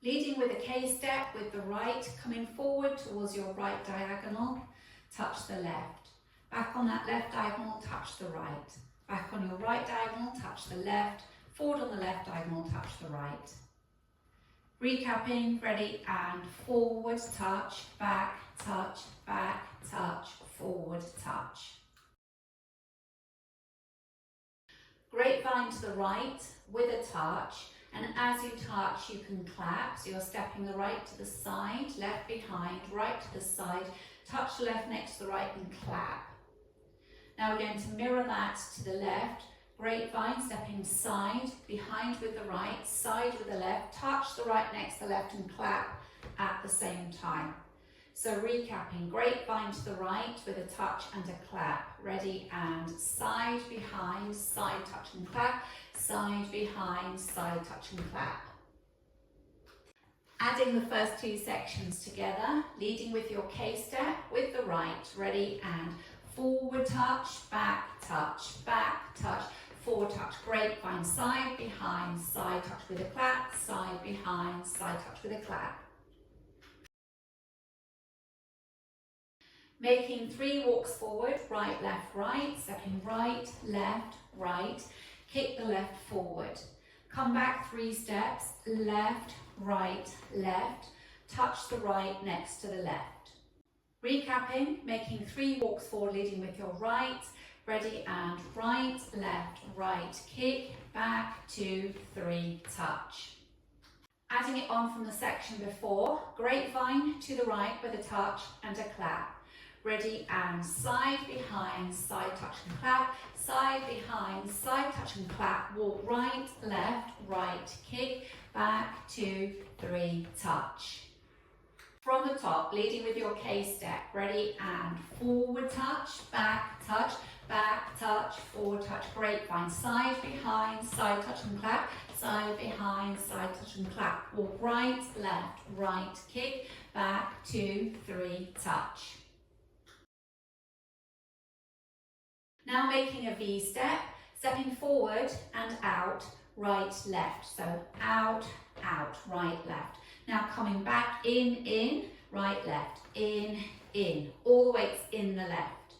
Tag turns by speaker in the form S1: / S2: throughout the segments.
S1: Leading with a K-step with the right, coming forward towards your right diagonal, touch the left. Back on that left diagonal, touch the right. Back on your right diagonal, touch the left. Forward on the left diagonal, touch the right. Recapping, ready, and forward, touch, back, touch, forward, touch. Grapevine to the right with a touch, and as you touch you can clap, so you're stepping the right to the side, left behind, right to the side, touch the left next to the right and clap. Now we're going to mirror that to the left, grapevine, stepping side, behind with the right, side with the left, touch the right next to the left and clap at the same time. So recapping, grapevine to the right with a touch and a clap. Ready, and side, behind, side, touch and clap, side, behind, side, touch and clap. Adding the first two sections together, leading with your K-step with the right. Ready, and forward touch, back touch, forward touch, grapevine, side, behind, side, touch with a clap, side, behind, side, touch with a clap. Making 3 walks forward, right, right, stepping right, left, kick the left forward. Come back 3 steps, left, left, touch the right next to the left. Recapping, making 3 walks forward, leading with your right, ready, and right, left, right, kick, back, 2, 3, touch. Adding it on from the section before, grapevine to the right with a touch and a clap. Ready, and side, behind, side, touch and clap, side, behind, side, touch and clap, walk right, left, right, kick, back, 2, 3, touch. From the top, leading with your K-step, ready, and forward touch, back touch, forward touch, grapevine, side, behind, side, touch and clap, side, behind, side, touch and clap, walk right, left, right, kick, back, 2, 3, touch. Now making a V step, stepping forward and out, right, left. So out, right, left. Now coming back in, right, left, in. All the weights in the left.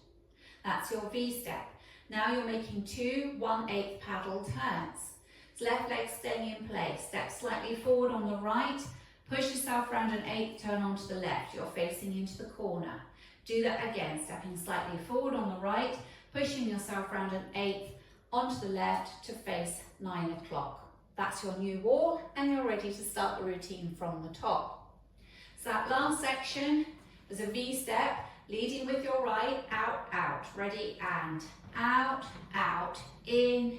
S1: That's your V step. Now you're making 2 1/8 paddle turns. So left leg staying in place. Step slightly forward on the right, push yourself around an 8th turn onto the left. You're facing into the corner. Do that again, stepping slightly forward on the right, pushing yourself around an 8th onto the left to face 9 o'clock. That's your new wall, and you're ready to start the routine from the top. So that last section is a V step, leading with your right, out, ready, and out, in,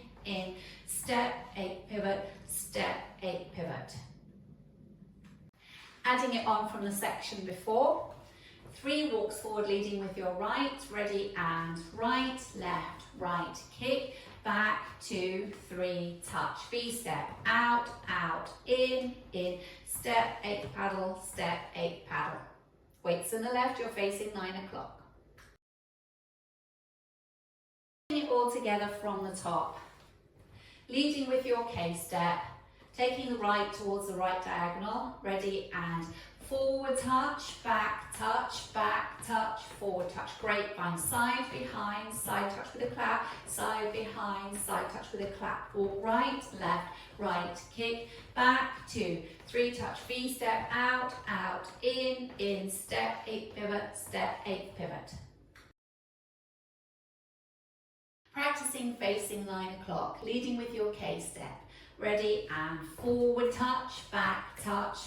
S1: step, 8 pivot, step, 8 pivot. Adding it on from the section before, 3 walks forward, leading with your right, ready, and right, left, right, kick, back, 2, 3, touch, V step, out, in, step, 8 paddle, step, 8 paddle. Weights in the left, you're facing 9 o'clock. It all together from the top. Leading with your K-step, taking the right towards the right diagonal, ready, and forward touch, back touch, forward touch, grapevine, side, behind, side touch with a clap, side, behind, side touch with a clap, walk right, left, right, kick, back, 2, 3 touch, V step, out, in, step, 8 pivot, step, 8 pivot. Practicing facing 9 o'clock, leading with your K-step. Ready, and forward touch, back touch,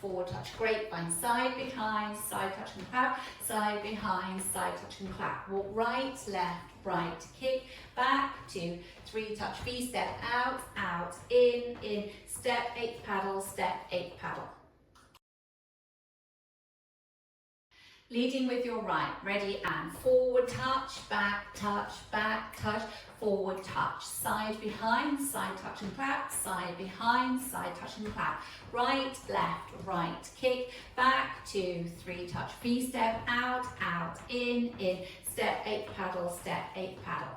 S1: forward touch, grapevine, side, behind, side touch and clap, side, behind, side touch and clap. Walk right, left, right, kick, back, 2, 3 touch, V step, out, in, step, 8 paddle, step, 8 paddle. Leading with your right, ready, and forward touch, back touch, forward touch, side, behind, side touch and clap, side, behind, side touch and clap, right, left, right, kick, back, 2, 3 touch, V step, out, in, step, 8 paddle, step, 8 paddle.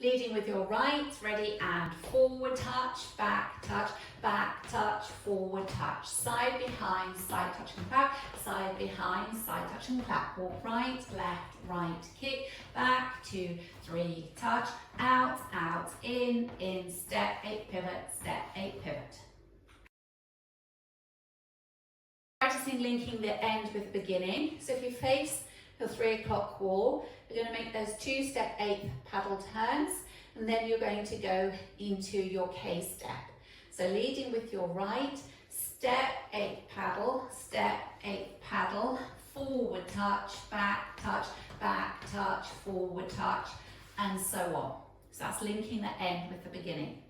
S1: Leading with your right, ready, and forward touch, back touch, forward touch, side behind, side touch and clap, side behind, side touch and clap. Walk right, left, right, kick, back, 2, 3, touch, out, out, in, step, 8 pivot. Practicing linking the end with the beginning. So if you face your 3 o'clock wall, you're going to make those 2 step 8 paddle turns, and then you're going to go into your K step. So leading with your right, step 8 paddle, forward touch, back touch, forward touch, and so on. So that's linking the end with the beginning.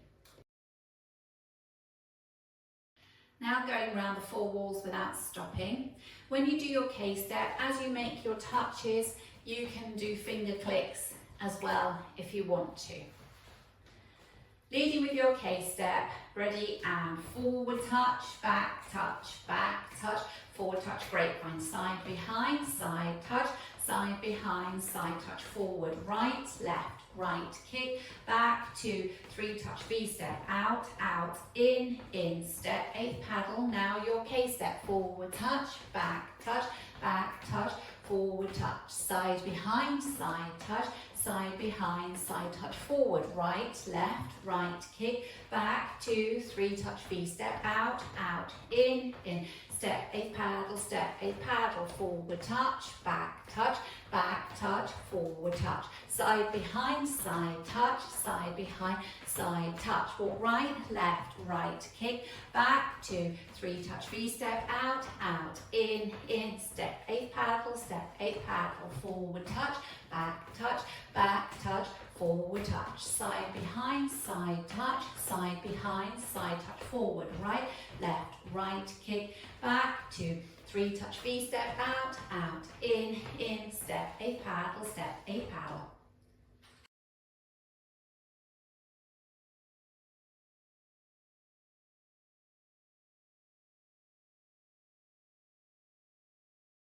S1: Now going around the 4 walls without stopping. When you do your K step, as you make your touches, you can do finger clicks as well if you want to. Leading with your K step, ready, and forward touch, back touch, forward touch, grapevine, side behind, side touch, side behind, side touch, forward, right, left, right, kick, back, 2, 3, touch, V step, out, out, in, step 8 paddle. Now your K step, forward touch, back touch, forward touch, side behind, side touch, side behind, side touch, forward, right, left, right, kick, back, 2, 3, touch, V step, out, out, in, step 8 paddle, forward touch, back touch, forward touch, side behind, side touch, side behind, side touch, walk right, left, right, kick, back, 2, 3, touch, V step, out, out, in, step 8 paddle, forward touch, back touch, forward touch, side behind, side touch, side behind, side touch, forward, right, left, right, kick, back, 2, 3, touch, V step, out, out, in, step 8 paddle,